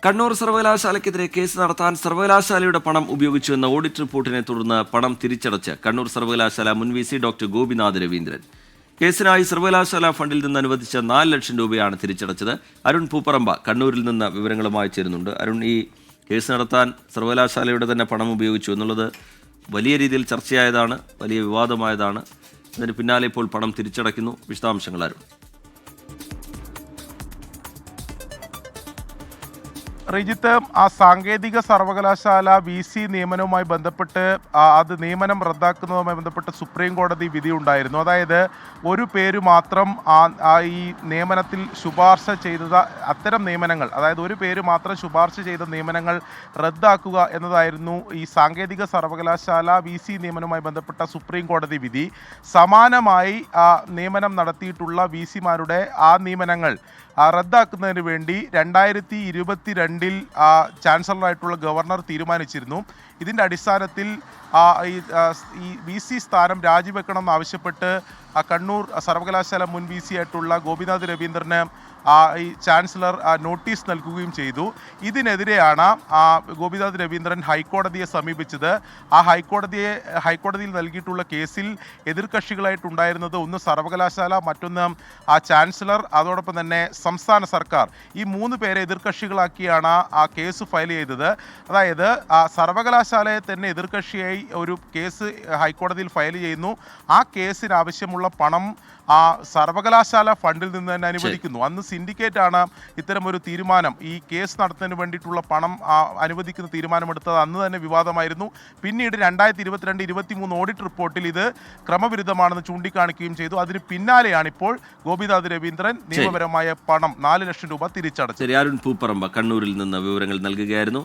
Kannur സർവകലാശാലയ്ക്കെതിരെ case നടത്താൻ സർവകലാശാലയുടെ പണം ഉപയോഗിച്ചുവെന്ന ഓഡിറ്റ് റിപ്പോർട്ടിനെ തുടർന്ന് പണം തിരിച്ചടച്ച് കണ്ണൂർ സർവകലാശാല മുൻ V C doctor Gopinath Raveendran. കേസിനായി സർവകലാശാല ഫണ്ടിൽ നിന്ന് അനുവദിച്ച 4 ലക്ഷം രൂപയാണ് തിരിച്ചടച്ചത്. അരുൺ പൂപ്പറമ്പ കണ്ണൂരിൽ നിന്ന് വിവരങ്ങളുമായി ചേരുന്നുണ്ട്. അരുൺ, ഈ കേസ് നടത്താൻ സർവകലാശാലയുടെ തന്നെ പണം ഉപയോഗിച്ചു എന്നുള്ളത് വലിയ രീതിയിൽ ചർച്ചയായതാണ്, വലിയ വിവാദമായതാണ്. അതിന് പിന്നാലെ ഇപ്പോൾ പണം തിരിച്ചടയ്ക്കുന്നു. വിശദാംശങ്ങൾ അരുൺ. റിജിത്ത്, ആ സാങ്കേതിക സർവകലാശാല VC നിയമനവുമായി ബന്ധപ്പെട്ട് അത് നിയമനം റദ്ദാക്കുന്നതുമായി ബന്ധപ്പെട്ട് സുപ്രീം കോടതി വിധി ഉണ്ടായിരുന്നു. അതായത് ഒരു പേര് മാത്രം ഈ നിയമനത്തിൽ ശുപാർശ ചെയ്ത അത്തരം നിയമനങ്ങൾ, അതായത് ഒരു പേര് മാത്രം ശുപാർശ ചെയ്ത നിയമനങ്ങൾ റദ്ദാക്കുക എന്നതായിരുന്നു ഈ സാങ്കേതിക സർവകലാശാല VC നിയമനവുമായി ബന്ധപ്പെട്ട സുപ്രീം കോടതി വിധി. സമാനമായി നിയമനം നടത്തിയിട്ടുള്ള VC-മാരുടെ ആ നിയമനങ്ങൾ റദ്ദാക്കുന്നതിന് വേണ്ടി 2022 ചാൻസലറായിട്ടുള്ള ഗവർണർ തീരുമാനിച്ചിരുന്നു. ഇതിൻ്റെ അടിസ്ഥാനത്തിൽ ഈ VC സ്ഥാനം രാജിവെക്കണം എന്നാവശ്യപ്പെട്ട് കണ്ണൂർ സർവകലാശാല മുൻ VC ആയിട്ടുള്ള ഗോപിനാഥ് രവീന്ദ്രന് ഈ ചാൻസലർ നോട്ടീസ് നൽകുകയും ചെയ്തു. ഇതിനെതിരെയാണ് ഗോപിനാഥ് രവീന്ദ്രൻ ഹൈക്കോടതിയെ സമീപിച്ചത്. ഹൈക്കോടതിയിൽ നൽകിയിട്ടുള്ള കേസിൽ എതിർകക്ഷികളായിട്ടുണ്ടായിരുന്നത് ഒന്ന് സർവകലാശാല, മറ്റൊന്ന് ചാൻസലർ, അതോടൊപ്പം തന്നെ സംസ്ഥാന സർക്കാർ. ഈ 3 പേരെ എതിർകക്ഷികളാക്കിയാണ് കേസ് ഫയൽ ചെയ്തത്. അതായത് സർവകലാശാലയെ തന്നെ എതിർകക്ഷിയായി ഒരു കേസ് ഹൈക്കോടതിയിൽ ഫയൽ ചെയ്യുന്നു. ആ കേസിന് ആവശ്യമുള്ള പണം സർവകലാശാല ഫണ്ടിൽ നിന്ന് തന്നെ അനുവദിക്കുന്നു. അന്ന് സിൻഡിക്കേറ്റ് ആണ് ഇത്തരം ഒരു തീരുമാനം, ഈ കേസ് നടത്തുന്നതിന് വേണ്ടിയിട്ടുള്ള പണം അനുവദിക്കുന്ന തീരുമാനമെടുത്തത്. അന്ന് തന്നെ വിവാദമായിരുന്നു. പിന്നീട് 2022-23 ഓഡിറ്റ് റിപ്പോർട്ടിൽ ഇത് ക്രമവിരുദ്ധമാണെന്ന് ചൂണ്ടിക്കാണിക്കുകയും ചെയ്തു. അതിന് പിന്നാലെയാണ് ഇപ്പോൾ ഗോപിനാഥ് രവീന്ദ്രൻ നിയമപരമായ പണം 4 ലക്ഷം രൂപ തിരിച്ചടച്ചത്. അരുൺ പൂപ്പറമ്പ കണ്ണൂരിൽ നിന്ന് വിവരങ്ങൾ നൽകുകയായിരുന്നു.